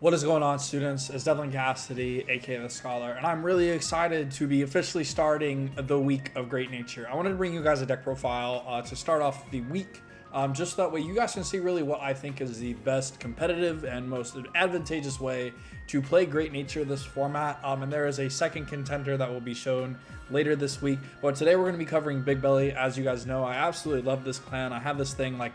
What is going on, students? It's Devlin Cassidy, aka The Scholar, and I'm really excited to be officially starting the week of Great Nature. I wanted to bring you guys a deck profile to start off the week, just that way you guys can see really what I think is the best competitive and most advantageous way to play Great Nature this format. And there is a second contender that will be shown later this week. But today we're going to be covering Bigbelly. As you guys know, I absolutely love this clan. I have this thing like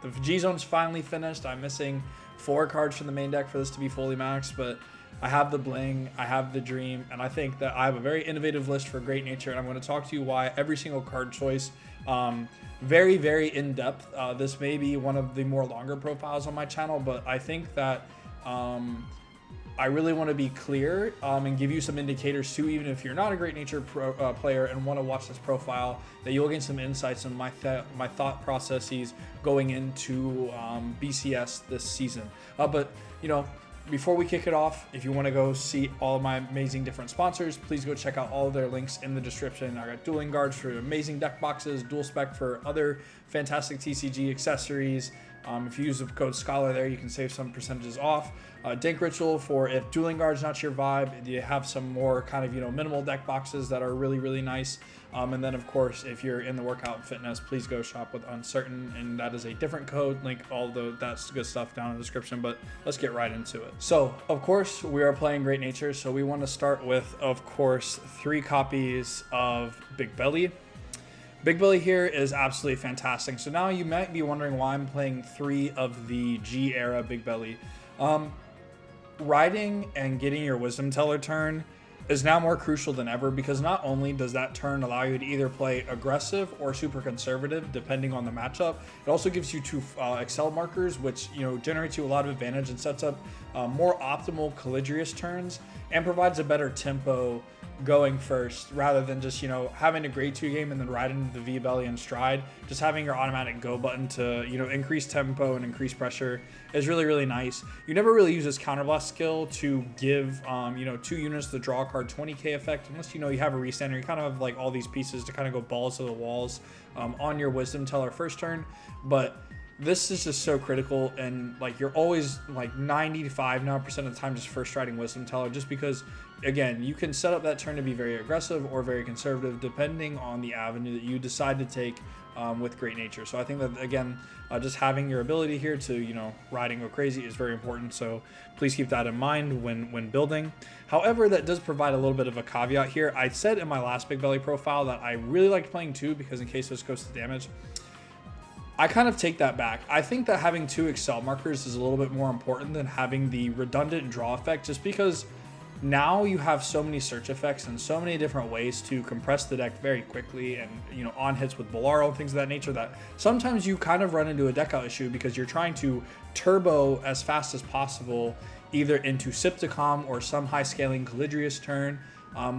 the G zone's finally finished. I'm missing 4 cards from the main deck for this to be fully maxed, but I have the bling, I have the dream, and I think that I have a very innovative list for Great Nature, and I'm going to talk to you why every single card choice, very in depth. This may be one of the more longer profiles on my channel, but I think that I really want to be clear and give you some indicators too, even if you're not a Great Nature player and want to watch this profile, that you'll gain some insights on my thought processes going into BCS this season. But you know, before we kick it off, if you want to go see all of my amazing different sponsors, please go check out all of their links in the description. I got dueling guards for amazing deck boxes, dual spec for other fantastic TCG accessories. If you use the code SCHOLAR there, you can save some percentages off. Dank Ritual for if dueling guard's not your vibe, you have some more kind of, minimal deck boxes that are really nice. And then of course, if you're in the workout and fitness, please go shop with Uncertain, and that is a different code. Link all that's good stuff down in the description, but let's get right into it. So of course we are playing Great Nature, so we want to start with, of course, 3 copies of Bigbelly. Bigbelly here is absolutely fantastic. So now you might be wondering why I'm playing 3 of the G era Bigbelly. Riding and getting your Wisdom Teller turn is now more crucial than ever, because not only does that turn allow you to either play aggressive or super conservative depending on the matchup, it also gives you 2 Excel markers, which generates you a lot of advantage and sets up more optimal Calidrius turns and provides a better tempo going first, rather than just having a grade 2 game and then right into the V belly and stride. Just having your automatic go button to increase tempo and increase pressure is really nice. You never really use this counterblast skill to give 2 units the draw card 20k effect, unless you have a restand, or you kind of have like all these pieces to kind of go balls to the walls on your Wisdom Teller first turn. But this is just so critical, and like you're always like 95% of the time just first riding Wisdom Teller, just because again you can set up that turn to be very aggressive or very conservative depending on the avenue that you decide to take with Great Nature. So I think that again, just having your ability here to ride and go crazy is very important, so please keep that in mind when building. However, that does provide a little bit of a caveat here. I said in my last Bigbelly profile that I really liked playing 2 because in case this goes to damage. I kind of take that back. I think that having 2 Excel markers is a little bit more important than having the redundant draw effect, just because now you have so many search effects and so many different ways to compress the deck very quickly, and on hits with Bolaro and things of that nature, that sometimes you kind of run into a deck out issue because you're trying to turbo as fast as possible either into Sipticom or some high scaling Calidrius turn,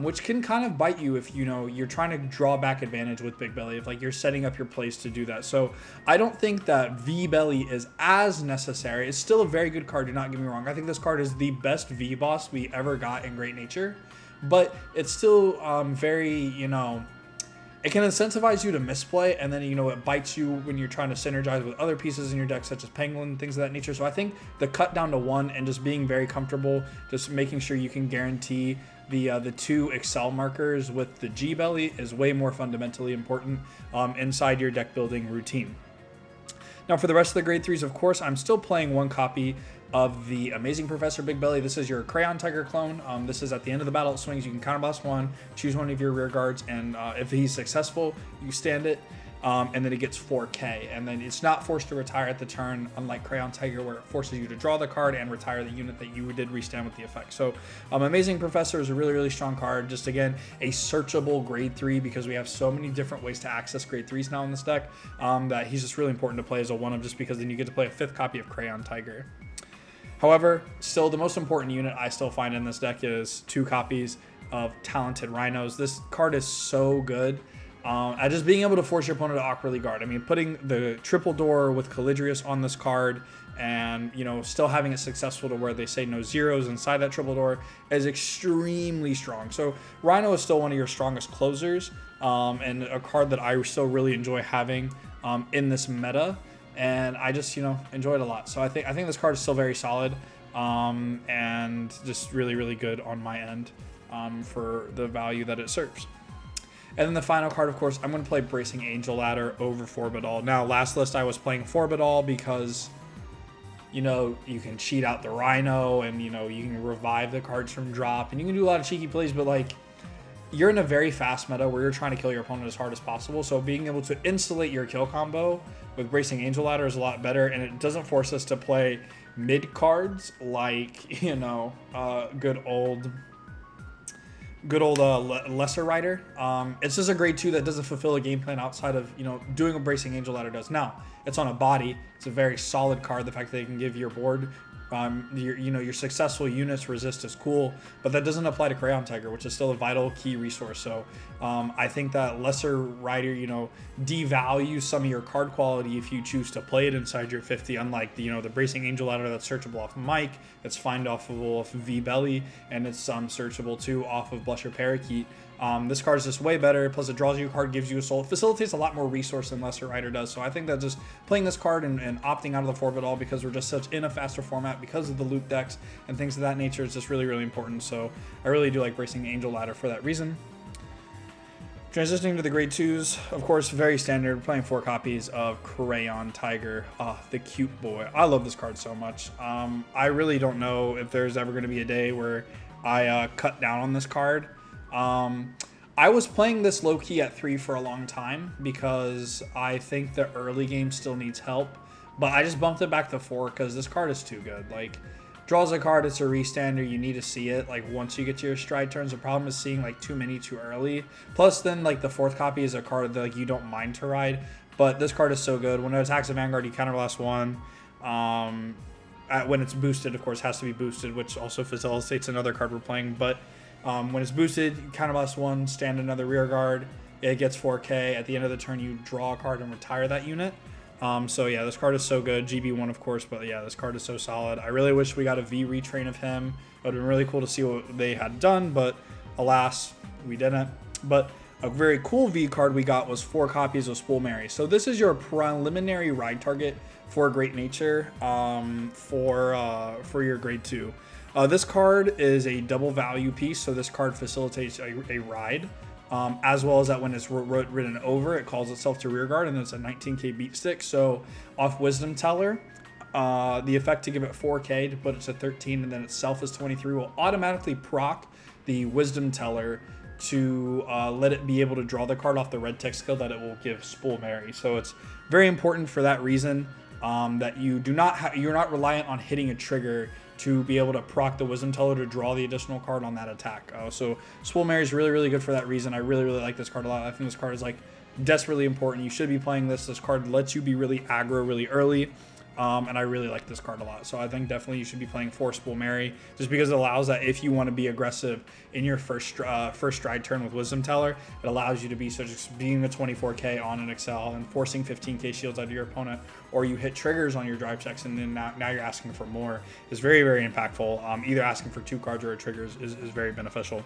which can kind of bite you if you're trying to draw back advantage with Bigbelly, if like you're setting up your plays to do that. So I don't think that V-Belly is as necessary. It's still a very good card, do not get me wrong. I think this card is the best V-Boss we ever got in Great Nature, but it's still very, it can incentivize you to misplay, and then it bites you when you're trying to synergize with other pieces in your deck, such as Penguin, things of that nature. So I think the cut down to 1 and just being very comfortable, just making sure you can guarantee the 2 Excel markers with the G belly is way more fundamentally important inside your deck building routine. Now for the rest of the grade 3s, of course, I'm still playing 1 copy of the Amazing Professor Bigbelly. This is your Crayon Tiger clone. This is at the end of the battle. It swings. You can counterblast 1, choose one of your rear guards, and if he's successful, you stand it, and then it gets 4k. And then it's not forced to retire at the turn, unlike Crayon Tiger, where it forces you to draw the card and retire the unit that you did restand with the effect. So Amazing Professor is a really strong card. Just again, a searchable grade 3, because we have so many different ways to access grade 3s now in this deck, that he's just really important to play as a 1-of, just because then you get to play a 5th copy of Crayon Tiger. However, still the most important unit I still find in this deck is 2 copies of Talented Rhinos. This card is so good at just being able to force your opponent to awkwardly guard. I mean, putting the triple door with Calidrius on this card and still having it successful to where they say no zeros inside that triple door is extremely strong. So Rhino is still one of your strongest closers, and a card that I still really enjoy having in this meta. And I just, enjoy it a lot. So I think this card is still very solid. and just really, really good on my end for the value that it serves. And then the final card, of course, I'm going to play Bracing Angel Ladder over Forbidal. Now, last list I was playing Forbidal because, you know, you can cheat out the Rhino and, you know, you can revive the cards from drop and you can do a lot of cheeky plays, but like, you're in a very fast meta where you're trying to kill your opponent as hard as possible. So being able to insulate your kill combo with Bracing Angel Ladder is a lot better, and it doesn't force us to play mid cards like, you know, good old Lesser Rider. It's just a grade 2 that doesn't fulfill a game plan outside of, you know, doing what Bracing Angel Ladder does. Now, it's on a body. It's a very solid card. The fact that they can give your board your successful units resist is cool, but that doesn't apply to Crayon Tiger, which is still a vital key resource. So I think that Lesser Rider, you know, devalues some of your card quality if you choose to play it inside your 50, unlike the, you know, the Bracing Angel Ladder that's searchable off of Mike, it's find-offable off of Bigbelly, and it's searchable too off of Blusher Parakeet. This card is just way better, plus it draws you a card, gives you a soul. It facilitates a lot more resource than Lesser Rider does, so I think that just playing this card and opting out of the Forbidal because we're just such in a faster format because of the loop decks and things of that nature is just really, really important. So I really do like Bracing Angel Ladder for that reason. Transitioning to the grade 2s, of course, very standard. We're playing 4 copies of Crayon Tiger, the cute boy. I love this card so much. I really don't know if there's ever going to be a day where I cut down on this card. I was playing this low-key at 3 for a long time because I think the early game still needs help, but I just bumped it back to 4 because this card is too good. Like, draws a card, it's a restander, you need to see it like once you get to your stride turns. The problem is seeing like too many too early. Plus then like the 4th copy is a card that like you don't mind to ride, but this card is so good. When it attacks a Vanguard, you counterblast 1. When it's boosted, of course, has to be boosted, which also facilitates another card we're playing, but when it's boosted, you counterblast 1, stand another rear guard, it gets 4k. At the end of the turn, you draw a card and retire that unit. So yeah, this card is so good. GB1, of course, but yeah, this card is so solid. I really wish we got a V retrain of him. It would have been really cool to see what they had done, but alas, we didn't. But a very cool V card we got was 4 copies of Spool Mary. So this is your preliminary ride target for Great Nature for your grade 2. This card is a double value piece, so this card facilitates a ride, as well as that when it's ridden over, it calls itself to rear guard, and it's a 19k beat stick. So off Wisdom Teller, the effect to give it 4k to put it to 13, and then itself is 23, will automatically proc the Wisdom Teller to let it be able to draw the card off the red text skill that it will give Spool Mary. So it's very important for that reason that you're not reliant on hitting a trigger to be able to proc the Wisdom Teller to draw the additional card on that attack. So Spool Mary is really, really good for that reason. I really, really like this card a lot. I think this card is like desperately important. You should be playing this. This card lets you be really aggro really early. And I really like this card a lot. So I think definitely you should be playing 4 Spool Mary, just because it allows that if you want to be aggressive in your first stride turn with Wisdom Teller, it allows you to be being a 24k on an Excel and forcing 15k shields out of your opponent, or you hit triggers on your drive checks and then now you're asking for more, is very, very impactful. Either asking for 2 cards or a trigger is very beneficial.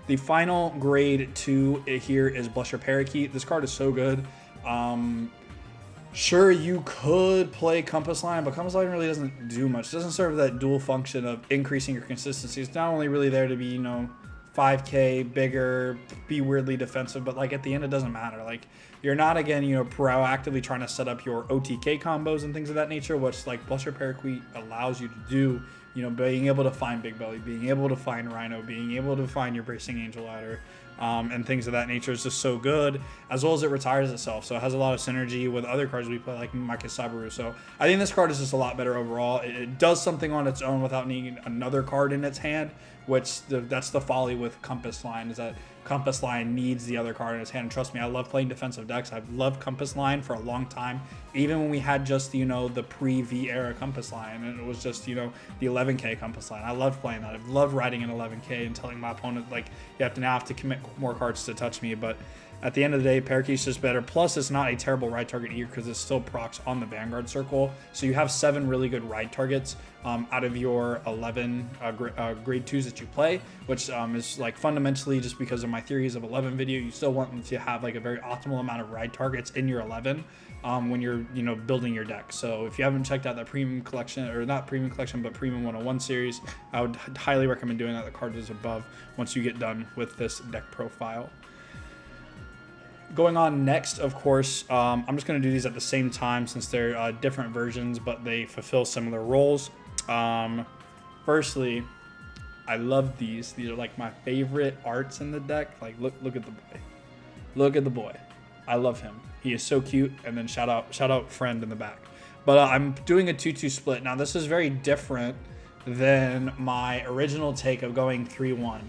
The final grade 2 here is Blusher Parakeet. This card is so good. Sure, you could play Compass Line, but Compass Line really doesn't do much. It doesn't serve that dual function of increasing your consistency. It's not only really there to be, 5k bigger, be weirdly defensive, but like at the end it doesn't matter. Like you're not, again, proactively trying to set up your OTK combos and things of that nature, which like Blusher Parakeet allows you to do. Being able to find Bigbelly, being able to find Rhino, being able to find your Bracing Angel Ladder, and things of that nature is just so good, as well as it retires itself. So it has a lot of synergy with other cards we play, like Maka Sabaru. So I think this card is just a lot better overall. It does something on its own without needing another card in its hand, which that's the folly with Compass Line, is that Compass Line needs the other card in its hand. And trust me, I love playing defensive decks. I've loved Compass Line for a long time, even when we had just, the pre-V era Compass Line, and it was just, the 11k Compass Line. I loved playing that. I love riding an 11k and telling my opponent, like, you have to now commit more cards to touch me. But at the end of the day, Parakeet's just better. Plus, it's not a terrible ride target either because it still procs on the Vanguard circle. So you have 7 really good ride targets out of your 11 grade 2s that you play, which is like fundamentally just because of my theories of 11 video. You still want to have like a very optimal amount of ride targets in your 11 when you're building your deck. So if you haven't checked out that premium collection, or not premium collection but premium 101 series, I would highly recommend doing that. The card is above once you get done with this deck profile. Going on next, of course, I'm just going to do these at the same time since they're different versions, but they fulfill similar roles. Firstly, I love these. These are like my favorite arts in the deck. Like, look at the boy. Look at the boy. I love him. He is so cute. And then shout out friend in the back. But I'm doing a 2-2 split. Now, this is very different than my original take of going 3-1.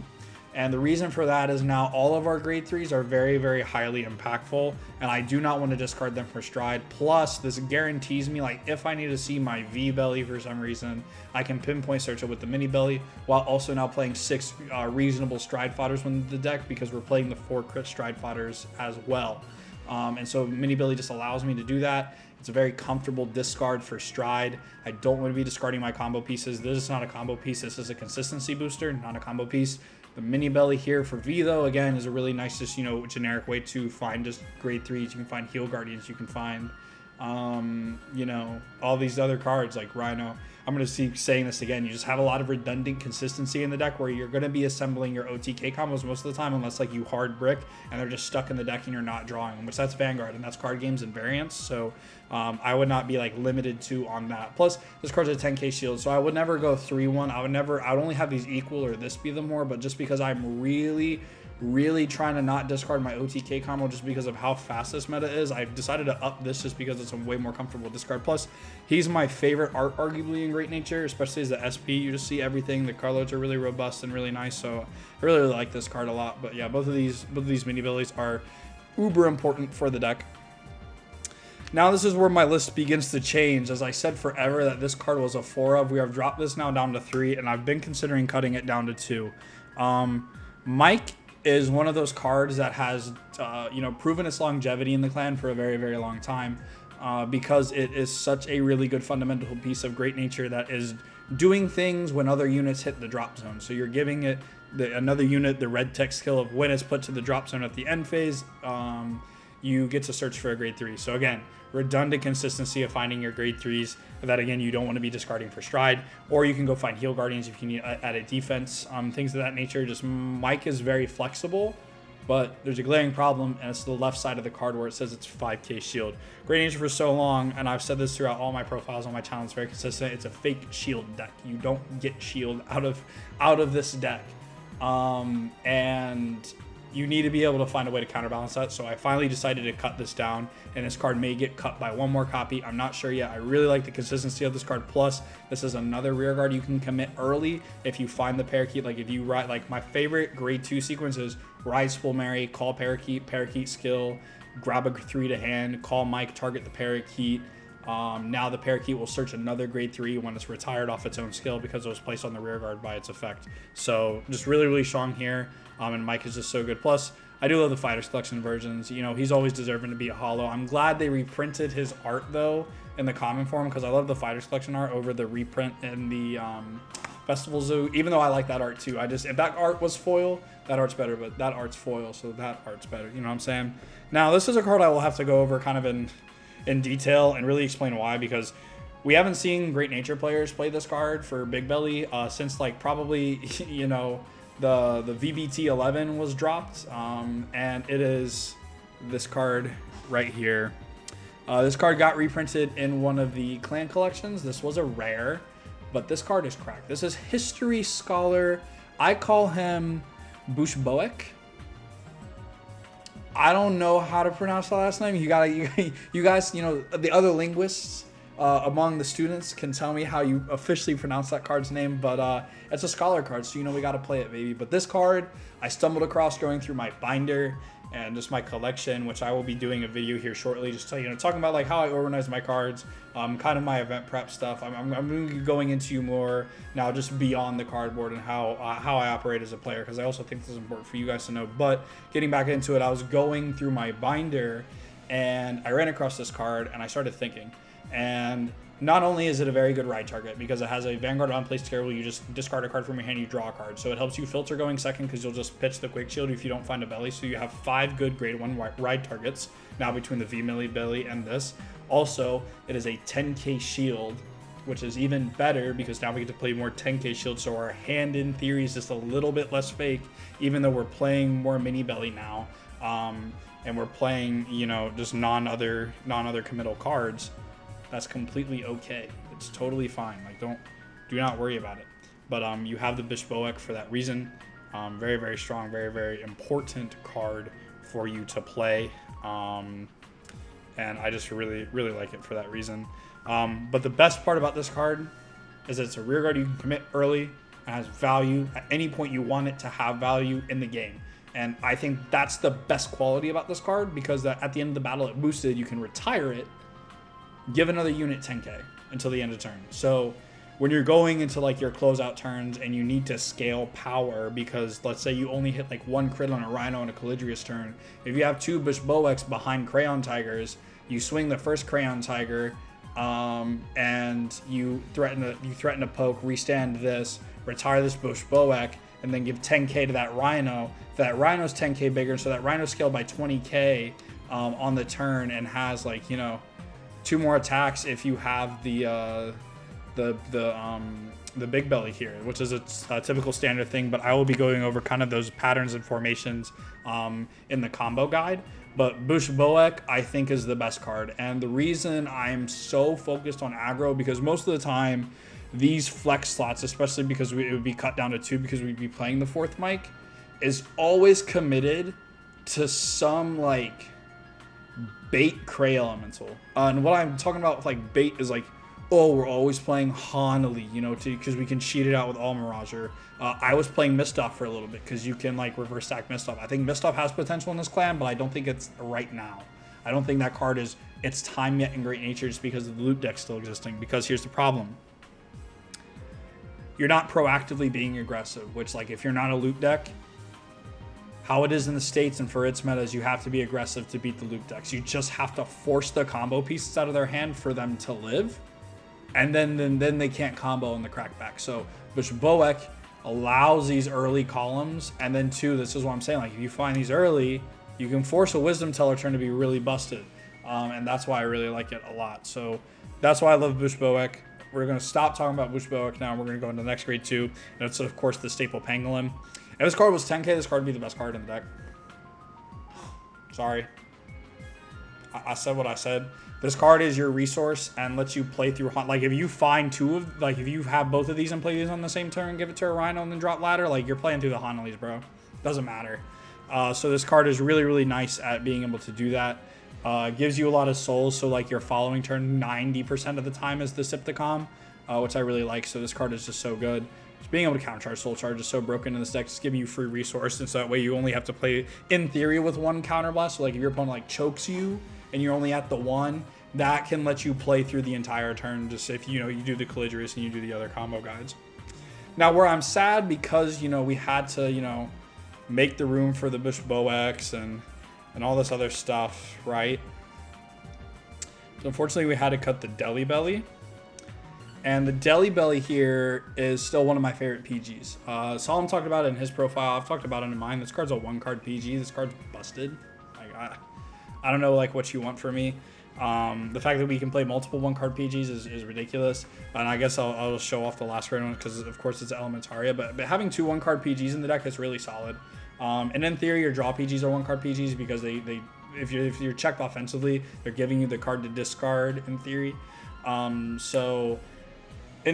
And the reason for that is now all of our grade 3s are very, very highly impactful, and I do not want to discard them for stride. Plus, this guarantees me, like, if I need to see my V-Belly for some reason, I can pinpoint search it with the mini belly, while also now playing 6 reasonable stride fodders within the deck because we're playing the 4 crit stride fodders as well. And so mini belly just allows me to do that. It's a very comfortable discard for stride. I don't want to be discarding my combo pieces. This is not a combo piece. This is a consistency booster, not a combo piece. The mini belly here for V, though, again, is a really nice, just, generic way to find just grade 3s. You can find Heal Guardians. You can find, all these other cards like Rhino. I'm going to keep saying this again. You just have a lot of redundant consistency in the deck where you're going to be assembling your OTK combos most of the time unless, like, you hard brick and they're just stuck in the deck and you're not drawing them, which that's Vanguard and that's card games and variants. So I would not be, like, limited to on that. Plus, this card's a 10k shield, so I would never go 3-1. I would only have these equal or this be the more, but just because I'm really trying to not discard my OTK combo just because of how fast this meta is, I decided to up this just because it's a way more comfortable discard. Plus, he's my favorite art arguably in Great Nature, especially as the SP. You just see everything. The card loads are really robust and really nice, so I really like this card a lot. But yeah, both of these mini abilities are uber important for the deck. Now this is where my list begins to change. As I said forever that this card was a 4 of. We have dropped this now down to 3, and I've been considering cutting it down to 2. Mike is one of those cards that has, proven its longevity in the clan for a very, very long time because it is such a really good fundamental piece of Great Nature that is doing things when other units hit the drop zone. So you're giving it another unit the red tech skill of when it's put to the drop zone at the end phase, you get to search for a grade 3. So again, redundant consistency of finding your grade 3s that, again, you don't want to be discarding for stride, or you can go find Heal Guardians if you need added defense, things of that nature. Just Mike is very flexible, but there's a glaring problem, and it's the left side of the card where it says it's 5k shield. Great Nature for so long, and I've said this throughout all my profiles on my channel, it's very consistent. It's a fake shield deck. You don't get shield out of this deck, and you need to be able to find a way to counterbalance that. So I finally decided to cut this down, and this card may get cut by 1 more copy. I'm not sure yet. I really like the consistency of this card. Plus, this is another rear guard you can commit early if you find the Parakeet. Like, if you ride, like, my favorite grade 2 sequence is Ride Spool Mary, call Parakeet, Parakeet skill, grab a 3 to hand, call Mike, target the Parakeet. Now the Parakeet will search another grade 3 when it's retired off its own skill because it was placed on the rear guard by its effect. So just really, really strong here. And Mike is just so good. Plus, I do love the Fighters Collection versions. He's always deserving to be a holo. I'm glad they reprinted his art, though, in the common form, because I love the Fighters Collection art over the reprint in the Festival Zoo, even though I like that art, too. If that art was foil, that art's better, but that art's foil, so that art's better. You know what I'm saying? Now, this is a card I will have to go over kind of in detail and really explain why, because we haven't seen Great Nature players play this card for Bigbelly since, like, probably, the VBT 11 was dropped, and it is this card right here. This card got reprinted in one of the clan collections. This was a rare, but this card is cracked. This is History Scholar. I call him Bushboek. I don't know how to pronounce the last name. You guys, the other linguists among the students can tell me how you officially pronounce that card's name, but it's a scholar card, so we got to play it, baby. But this card I stumbled across going through my binder, and just my collection, which I will be doing a video here shortly, just talking about like how I organize my cards, kind of my event prep stuff. I'm going to be going into more now, just beyond the cardboard and how I operate as a player, because I also think this is important for you guys to know. But getting back into it, I was going through my binder and I ran across this card and I started thinking. And not only is it a very good ride target because it has a Vanguard on place terrible, you just discard a card from your hand, you draw a card. So it helps you filter going second because you'll just pitch the quick shield if you don't find a belly. So you have 5 good grade 1 ride targets now between the Bigbelly and this. Also, it is a 10k shield, which is even better because now we get to play more 10k shield. So our hand in theory is just a little bit less fake, even though we're playing more mini belly now. And we're playing, just non-other committal cards. That's completely okay. It's totally fine. Like, do not worry about it. But you have the Bigbelly for that reason. Very, very strong, very, very important card for you to play. And I just really, really like it for that reason. But the best part about this card is that it's a rear guard you can commit early and has value at any point you want it to have value in the game. And I think that's the best quality about this card, because at the end of the battle it boosted, you can retire it, give another unit 10k until the end of turn. So when you're going into like your closeout turns and you need to scale power, because let's say you only hit like 1 crit on a Rhino and a Calidrius turn, if you have 2 Bigbelly behind Crayon Tigers, you swing the first Crayon Tiger, and you threaten to poke, restand this, retire this Bigbelly, and then give 10k to that Rhino. If that Rhino's 10k bigger, so that Rhino scaled by 20k on the turn and has like 2 more attacks if you have the Bigbelly here, which is a typical standard thing, but I will be going over kind of those patterns and formations in the combo guide. But Bigbelly, I think, is the best card, and the reason I'm so focused on aggro, because most of the time these flex slots, especially because it would be cut down to 2 because we'd be playing the 4th mic, is always committed to some like bait Cray Elemental. And what I'm talking about with like bait is like, oh, we're always playing Hanali, because we can cheat it out with All Mirager. I was playing Mistoff for a little bit because you can like reverse stack Mistoff. I think Mistoff has potential in this clan, but I don't think it's right now. I don't think that card is its time yet in Great Nature, just because of the loot deck still existing. Because here's the problem. You're not proactively being aggressive, which, like, if you're not a loot deck, how it is in the States and for its metas, you have to be aggressive to beat the loot decks. You just have to force the combo pieces out of their hand for them to live, and then they can't combo in the crackback. So Bigbelly allows these early columns, and then 2, this is what I'm saying, like, if you find these early, you can force a Wisdom Teller turn to be really busted, and that's why I really like it a lot. So that's why I love Bigbelly. We're going to stop talking about Bigbelly now. We're going to go into the next grade 2, and it's, of course, the staple Pangolin. If this card was 10k, this card would be the best card in the deck. Sorry. I said what I said. This card is your resource and lets you play through. Like, if you find 2 of, like, if you have both of these and play these on the same turn, give it to a Rhino and then drop ladder, like, you're playing through the Hanalis, bro. Doesn't matter. So this card is really, really nice at being able to do that. Gives you a lot of souls, so like your following turn 90% of the time is the Sipticom, which I really like. So this card is just so good. Just being able to countercharge Soul Charge is so broken in this deck. Just giving you free resource, and so that way you only have to play in theory with 1 counterblast. So like if your opponent like chokes you and you're only at the 1, that can let you play through the entire turn. Just if you do the Calidrius and you do the other combo guides. Now where I'm sad, because we had to make the room for the Bigbelly and all this other stuff, right? So unfortunately, we had to cut the Deli Belly. And the Deli Belly here is still one of my favorite PGs. Solemn talked about it in his profile. I've talked about it in mine. This card's a 1-card PG. This card's busted. Like, I don't know like what you want from me. The fact that we can play multiple 1-card PGs is ridiculous. And I guess I'll show off the last grade one because, of course, it's Elementaria. But having 2 1-card PGs in the deck is really solid. And in theory, your draw PGs are 1-card PGs because if you're checked offensively, they're giving you the card to discard in theory. And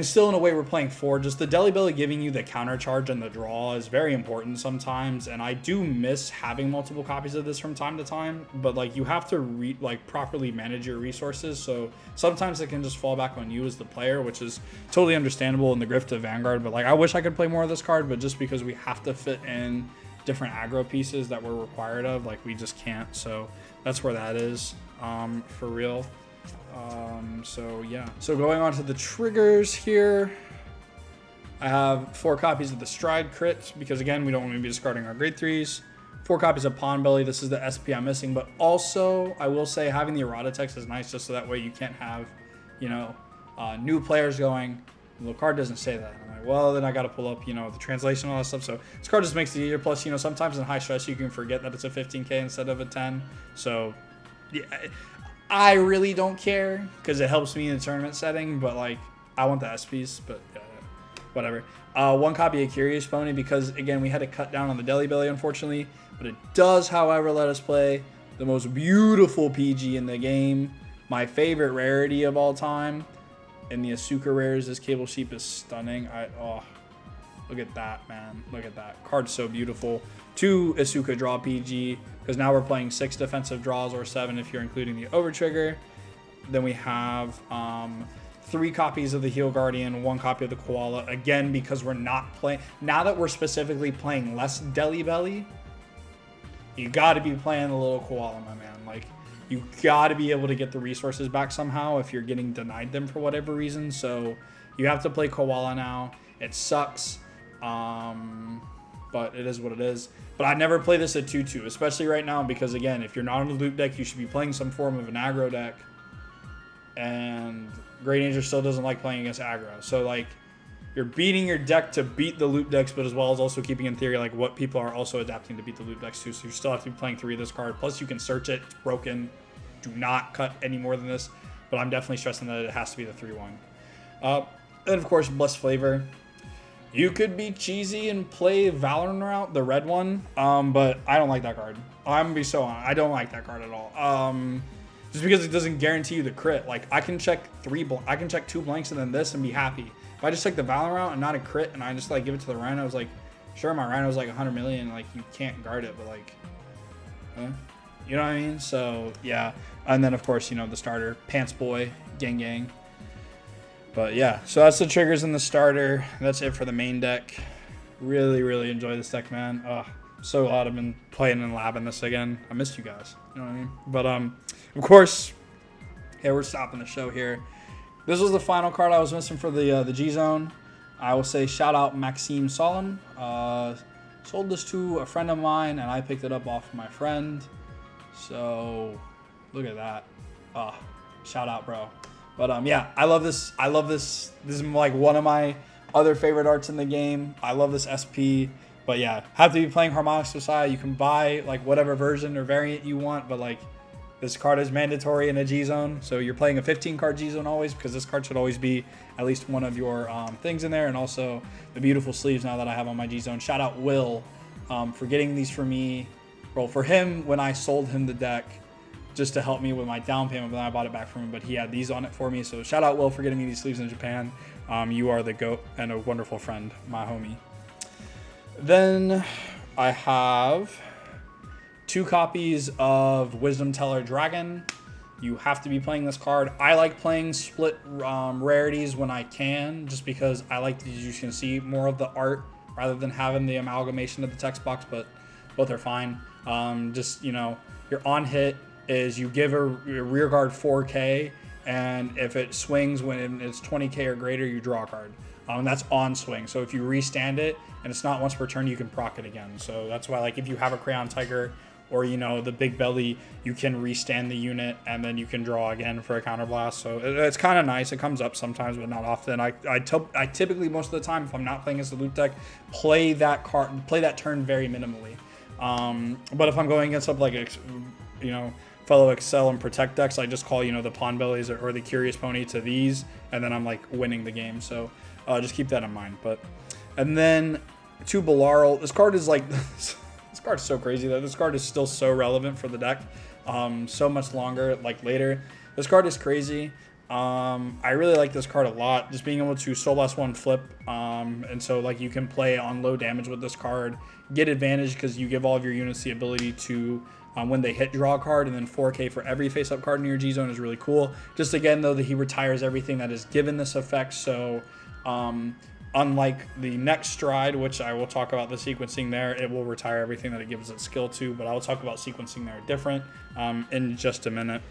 still in a way we're playing 4. Just the Deli Belly giving you the counter charge and the draw is very important sometimes. And I do miss having multiple copies of this from time to time. But like you have to properly manage your resources. So sometimes it can just fall back on you as the player, which is totally understandable in the grift of Vanguard. But like I wish I could play more of this card, but just because we have to fit in different aggro pieces that we're required of. Like, we just can't. So that's where that is, for real. So yeah. So going on to the triggers here, I have 4 copies of the Stride crit because, again, we don't want to be discarding our grade 3s. 4 copies of Pawn Belly. This is the SP I'm missing, but also I will say having the errata text is nice, just so that way you can't have, you know, new players going, the card doesn't say that. I'm like, well, then I got to pull up, you know, the translation and all that stuff. So this card just makes it easier. Plus, you know, sometimes in high stress you can forget that it's a 15K instead of a 10. So yeah, I really don't care because it helps me in the tournament setting, but like I want the SPs, but whatever. 1 copy of Curious Pony because, again, we had to cut down on the Deli Belly, unfortunately. But it does, however, let us play the most beautiful PG in the game. My favorite rarity of all time. And the Asuka rares, this Cable Sheep is stunning. Oh, look at that, man. Look at that. Card's so beautiful. 2 Asuka draw PG, because now we're playing 6 defensive draws, or 7 if you're including the Overtrigger. Then we have 3 copies of the Heel Guardian, 1 copy of the Koala. Again, because we're not playing... Now that we're specifically playing less Deli Belly, you got to be playing the little Koala, my man. Like, you got to be able to get the resources back somehow if you're getting denied them for whatever reason. So you have to play Koala now. It sucks, but it is what it is. But I never play this at 2-2, especially right now, because, again, if you're not on the loop deck, you should be playing some form of an aggro deck. And Great Angel still doesn't like playing against aggro. So, like, you're beating your deck to beat the loop decks, but as well as also keeping in theory like what people are also adapting to beat the loop decks too. So you still have to be playing 3 of this card. Plus you can search it. It's broken. Do not cut any more than this. But I'm definitely stressing that it has to be the 3-1. And of course, Blessed Flavor. You could be cheesy and play Valorant route, the red one. But I don't like that card. I'm gonna be so honest. I don't like that card at all. Just because it doesn't guarantee you the crit. Like, I can check 2 blanks and then this and be happy. If I just take the Valorant route and not a crit and I just like give it to the Rhino, I was like, sure, my Rhino's like 100 million, like you can't guard it, but like, you know what I mean? So yeah. And then of course, you know, the starter, Pants Boy, Gang Gang. But yeah, so that's the triggers in the starter. That's it for the main deck. Really, really enjoy this deck, man. So glad I've been playing and labbing this again. I missed you guys. You know what I mean? But of course, yeah, we're stopping the show here. This was the final card I was missing for the G-Zone. I will say shout out Maxime Solon. Sold this to a friend of mine, and I picked it up off my friend. So look at that. Shout out, bro. But yeah, I love this. I love this. This is like one of my other favorite arts in the game. I love this SP. But yeah, have to be playing Harmonic Society. You can buy like whatever version or variant you want, but like this card is mandatory in a G-Zone. So you're playing a 15-card G-Zone always, because this card should always be at least one of your things in there. And also the beautiful sleeves now that I have on my G-Zone. Shout out Will for getting these for me. Well, for him when I sold him the deck just to help me with my down payment, but then I bought it back from him. But he had these on it for me. So shout out Will for getting me these sleeves in Japan. You are the GOAT and a wonderful friend, my homie. Then I have 2 copies of Wisdom Teller Dragon. You have to be playing this card. I like playing split rarities when I can, just because I like to, as you can see, more of the art rather than having the amalgamation of the text box, but both are fine. Just, you know, your on hit is you give a rear guard 4K, and if it swings when it's 20K or greater, you draw a card. That's on swing. So if you restand it and it's not once per turn, you can proc it again. So that's why, like, if you have a Crayon Tiger or, you know, the Bigbelly, you can restand the unit and then you can draw again for a counterblast. So it's kind of nice. It comes up sometimes, but not often. I typically, most of the time, if I'm not playing as the loot deck, play that turn very minimally. But if I'm going against something like, you know, fellow Excel and Protect decks, I just call, you know, the Pawn Bellies or the Curious Pony to these, and then I'm like winning the game. So just keep that in mind. And then 2 Balaral. This card is like, this card's so crazy though. This card is still so relevant for the deck. So much longer, like later. This card is crazy. I really like this card a lot. Just being able to Soul Blast 1 flip. And so like you can play on low damage with this card. Get advantage because you give all of your units the ability to, when they hit, draw a card, and then 4K for every face-up card in your G-Zone is really cool. Just again though, that he retires everything that is given this effect. So Unlike the next stride, which I will talk about the sequencing there, it will retire everything that it gives its skill to, but I will talk about sequencing there different in just a minute.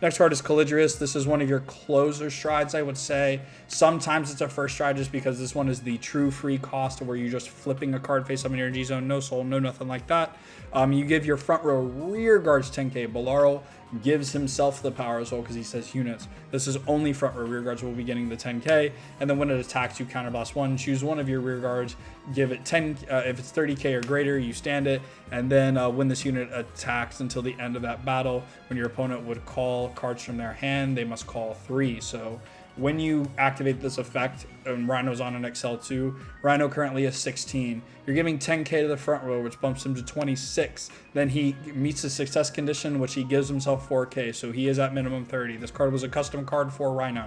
Next card is Calidrius. This is one of your closer strides, I would say. Sometimes it's a first stride just because this one is the true free cost where you're just flipping a card face up in your G zone. No soul, no nothing like that. You give your front row rear guards 10k. Bolaro gives himself the power as well because he says units. This is only front row rear guards will be getting the 10k. And then when it attacks, you counterblast one. Choose one of your rear guards. Give it 10. If it's 30k or greater, you stand it. And then when this unit attacks until the end of that battle, when your opponent would call cards from their hand, they must call 3. So when you activate this effect, and Rhino's on an XL2, Rhino currently is 16. You're giving 10k to the front row, which bumps him to 26. Then he meets the success condition, which he gives himself 4k, so he is at minimum 30. This card was a custom card for Rhino.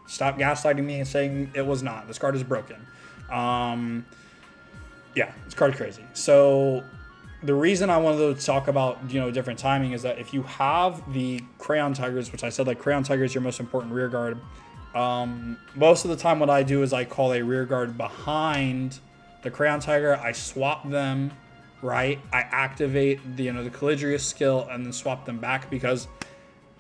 Stop gaslighting me and saying it was not. This card is broken. Yeah, this card's crazy. So the reason I wanted to talk about, you know, different timing is that if you have the Crayon Tigers, which I said like Crayon Tiger is your most important rear guard, most of the time what I do is I call a rear guard behind the Crayon Tiger. I swap them, right? I activate the, you know, the Calidrius skill and then swap them back because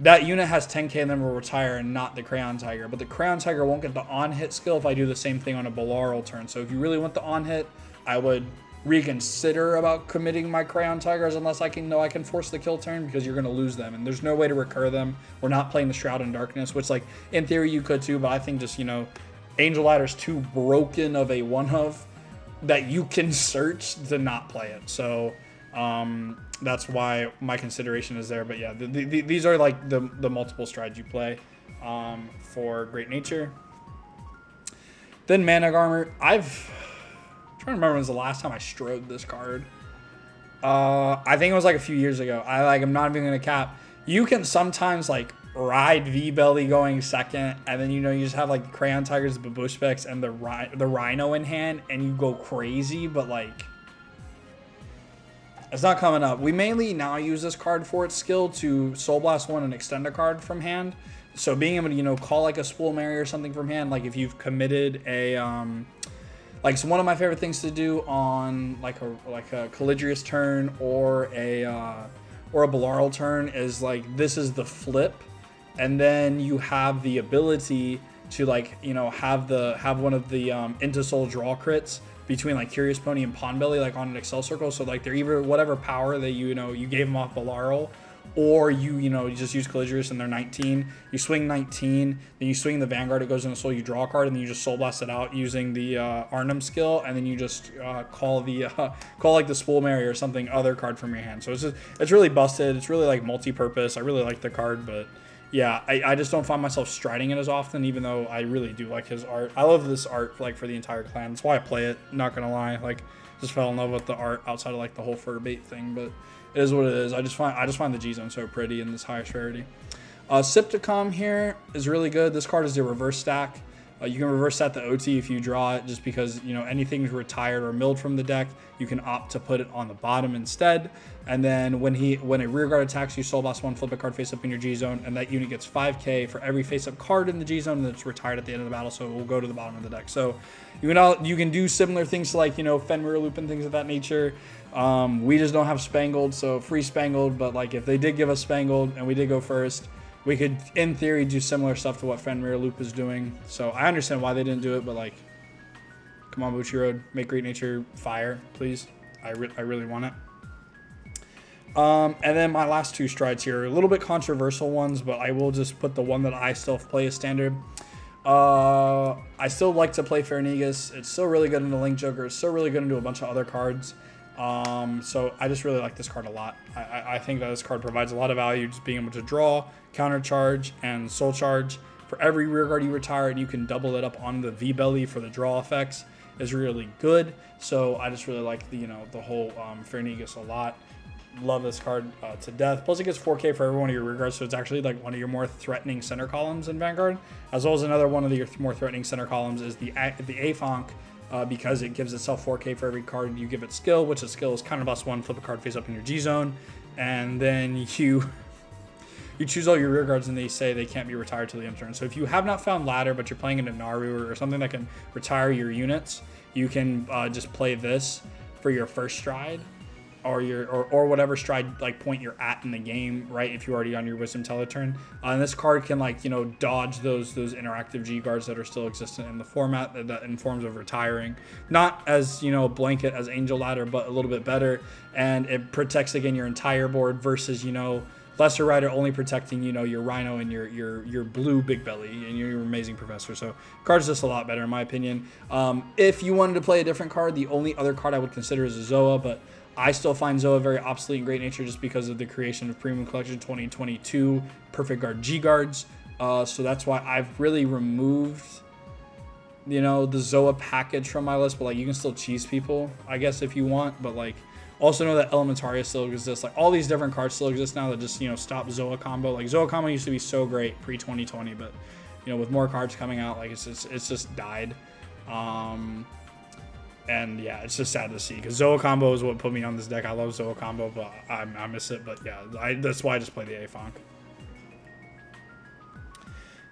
that unit has 10k and then will retire and not the Crayon Tiger. But the Crayon Tiger won't get the on-hit skill if I do the same thing on a Bolaro turn. So if you really want the on-hit, I would reconsider about committing my Crayon Tigers unless I can force the kill turn because you're going to lose them and there's no way to recur them. We're not playing the Shroud in Darkness, which like in theory you could too, but I think just, you know, Angel Ladder's too broken of a one of that you can search to not play it. So that's why my consideration is there. But yeah, these are like the multiple strides you play for Great Nature. Then Mana Armor. I'm trying to remember when was the last time I strode this card. I think it was like a few years ago. I'm not even gonna cap. You can sometimes like ride Bigbelly going second, and then, you know, you just have like the Crayon Tigers, the Babush specs, and the Rhino in hand, and you go crazy. But like, it's not coming up. We mainly now use this card for its skill to Soul Blast one and extend a card from hand. So being able to, you know, call like a Spool Mary or something from hand, like if you've committed a like, so one of my favorite things to do on like a Calidrius turn or a Bolaro turn is like, this is the flip, and then you have the ability to, like, you know, have one of the into soul draw crits between like Curious Pony and Pond Belly, like on an Excel circle. So like they're either whatever power that you gave them off Bolaro, or you just use Calidrius and they're 19. You swing 19, then you swing the Vanguard, it goes in the soul, you draw a card, and then you just Soul Blast it out using the Arnhem skill, and then you just call like the Spool Mary or something other card from your hand. So it's really busted. It's really like multi-purpose. I really like the card, but yeah, I just don't find myself striding it as often, even though I really do like his art. I love this art like for the entire clan. That's why I play it, not gonna lie. Like, just fell in love with the art outside of like the whole fur bait thing, but it is what it is. I just find the G zone so pretty in this highest rarity. Sipticom here is really good. This card is the reverse stack. You can reverse stat the OT if you draw it, just because, you know, anything's retired or milled from the deck, you can opt to put it on the bottom instead. And then when a rear guard attacks you, Soul Blast one, flip a card face up in your G zone, and that unit gets 5k for every face up card in the G zone that's retired at the end of the battle, so it will go to the bottom of the deck. So you can do similar things to, like, you know, Fenrir Loop and things of that nature. We just don't have Spangled, so free Spangled, but like if they did give us Spangled and we did go first, we could, in theory, do similar stuff to what Fenrir Loop is doing. So I understand why they didn't do it, but like, come on, Bushiroad, make Great Nature fire, please. I really want it. And then my last two strides here are a little bit controversial ones, but I will just put the one that I still play as standard. I still like to play Fernigas. It's still really good into Link Joker. It's still really good into a bunch of other cards. So I just really like this card a lot. I think that this card provides a lot of value, just being able to draw, counter charge, and soul charge. For every rear guard you retire, and you can double it up on the Bigbelly for the draw effects, is really good. So I just really like the whole Fernigas a lot. Love this card to death. Plus it gets 4k for every one of your rear guards, so it's actually like one of your more threatening center columns in Vanguard, as well as another one of your more threatening center columns is the Afonk. Because it gives itself 4k for every card you give it skill, which the skill is counterblast one, flip a card face up in your G zone, and then you you choose all your rear guards and they say they can't be retired till the end of turn. So if you have not found ladder, but you're playing in a Naru or something that can retire your units, you can just play this for your first stride, or or whatever stride like point you're at in the game, right? If you're already on your Wisdom Teller turn, and this card can like dodge those interactive G guards that are still existent in the format that in forms of retiring, not as blanket as Angel Ladder, but a little bit better, and it protects again your entire board versus Lesser Rider only protecting your Rhino and your blue Bigbelly and your amazing Professor. So card's just a lot better in my opinion. If you wanted to play a different card, the only other card I would consider is a Zoa, but I still find Zoa very obsolete in Great Nature just because of the creation of Premium Collection 2022 Perfect Guard G Guards. So that's why I've really removed, the Zoa package from my list. But like, you can still cheese people, I guess, if you want. But like, also know that Elementaria still exists. Like, all these different cards still exist now that just stop Zoa combo. Like, Zoa combo used to be so great pre 2020, but with more cards coming out, like it's just died. And yeah, it's just sad to see because Zoa combo is what put me on this deck. I love Zoa combo, but I miss it. But yeah, that's why I just play the Afonk.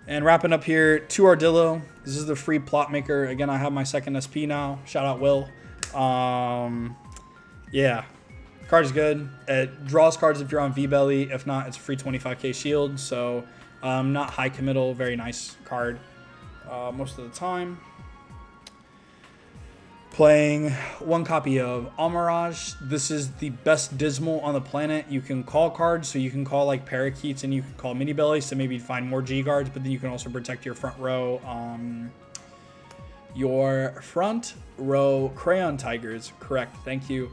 And wrapping up here, 2 Ardillo. This is the free plot maker. Again, I have my second SP now. Shout out Will. Yeah, card is good. It draws cards if you're on Bigbelly. If not, it's a free 25k shield. So not high committal. Very nice card most of the time. Playing 1 copy of Almirage. This is the best Dismal on the planet. You can call cards, so you can call like Parakeets and you can call Mini Bellies to maybe find more G guards, but then you can also protect your front row. Your front row Crayon Tigers, correct, thank you.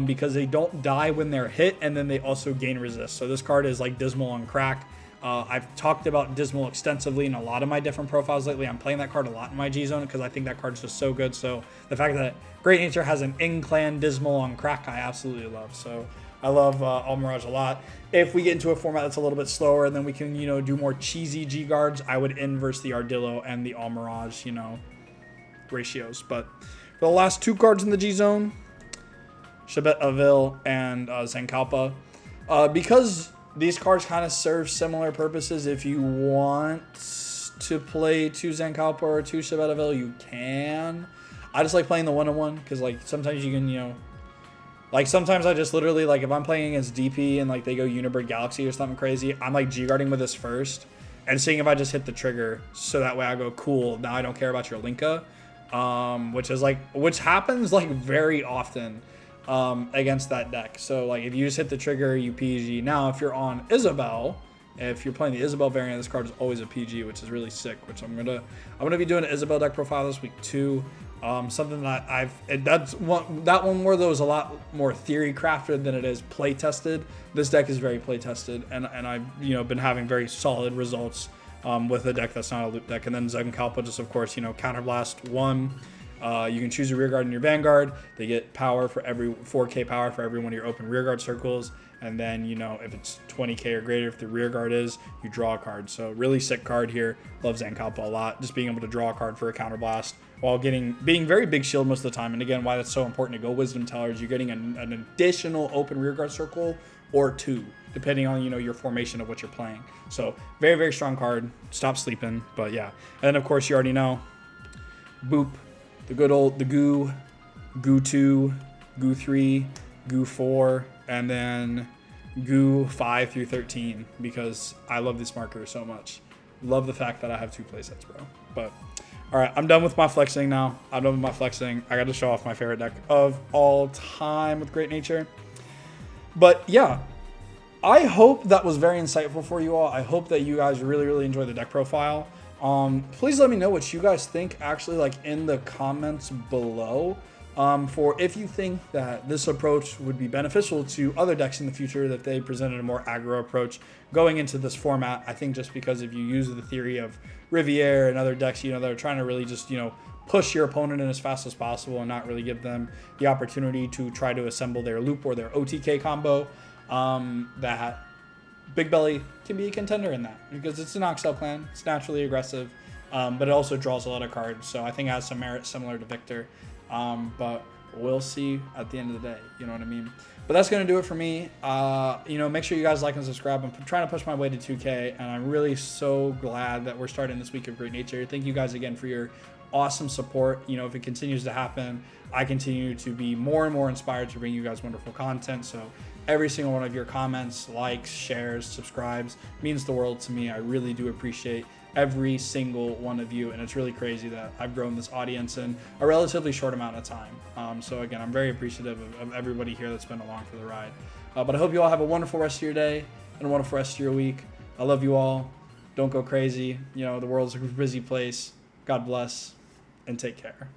Because they don't die when they're hit, and then they also gain resist. So this card is like Dismal on crack. I've talked about Dismal extensively in a lot of my different profiles lately. I'm playing that card a lot in my G-Zone because I think that card's just so good. So the fact that Great Nature has an in-clan Dismal on crack, I absolutely love. So I love Almirage a lot. If we get into a format that's a little bit slower, and then we can, do more cheesy G-Guards, I would inverse the Ardillo and the Almirage, ratios. But for the last 2 cards in the G-Zone, Shabet Avil and Zankalpa. Because these cards kind of serve similar purposes. If you want to play 2 Zankalpa or 2 Shabet Avil, you can. I just like playing the 1-on-1 because like sometimes you can, like sometimes I just literally like if I'm playing against DP and like they go Unibird Galaxy or something crazy, I'm like G-guarding with this first and seeing if I just hit the trigger, so that way I go, cool, now I don't care about your Linka, which happens like very often against that deck. So like if you just hit the trigger, you PG. Now if you're on Isabel, if you're playing the Isabel variant, this card is always a PG, which is really sick, which I'm gonna be doing an Isabel deck profile this week too. Something that that one where there was a lot more theory crafted than it is play tested. This deck is very play tested, and I've been having very solid results with a deck that's not a loop deck. And then Zankalpa, just of course Counterblast 1. You can choose a rear guard in your Vanguard. They get power for every 4k power for every one of your open rear guard circles. And then, if it's 20k or greater, if the rear guard is, you draw a card. So really sick card here. Love Zankalpa a lot. Just being able to draw a card for a counterblast while being very big shield most of the time. And again, why that's so important to go Wisdom Tellers, you're getting an additional open rear guard circle or 2, depending on, your formation of what you're playing. So very, very strong card. Stop sleeping. But yeah. And then of course you already know, Boop. The good old, the Goo 2, Goo 3, Goo 4, and then Goo 5 through 13, because I love this marker so much. Love the fact that I have 2 playsets, bro. But, alright, I'm done with my flexing now. I got to show off my favorite deck of all time with Great Nature. But, yeah. I hope that was very insightful for you all. I hope that you guys really, really enjoy the deck profile. Please let me know what you guys think actually, like in the comments below, for if you think that this approach would be beneficial to other decks in the future, that they presented a more aggro approach going into this format. I think just because if you use the theory of Riviere and other decks, that are trying to really just, push your opponent in as fast as possible and not really give them the opportunity to try to assemble their loop or their OTK combo, that Bigbelly can be a contender in that because it's an Oxel clan. It's naturally aggressive, but it also draws a lot of cards. So I think it has some merit similar to Victor. But we'll see at the end of the day. You know what I mean? But that's going to do it for me. Make sure you guys like and subscribe. I'm trying to push my way to 2K, and I'm really so glad that we're starting this week of Great Nature. Thank you guys again for your awesome support. If it continues to happen, I continue to be more and more inspired to bring you guys wonderful content. So every single one of your comments, likes, shares, subscribes means the world to me. I really do appreciate every single one of you, and it's really crazy that I've grown this audience in a relatively short amount of time. So again, I'm very appreciative of everybody here that's been along for the ride. But I hope you all have a wonderful rest of your day and a wonderful rest of your week. I love you all. Don't go crazy. The world's a busy place. God bless, and take care.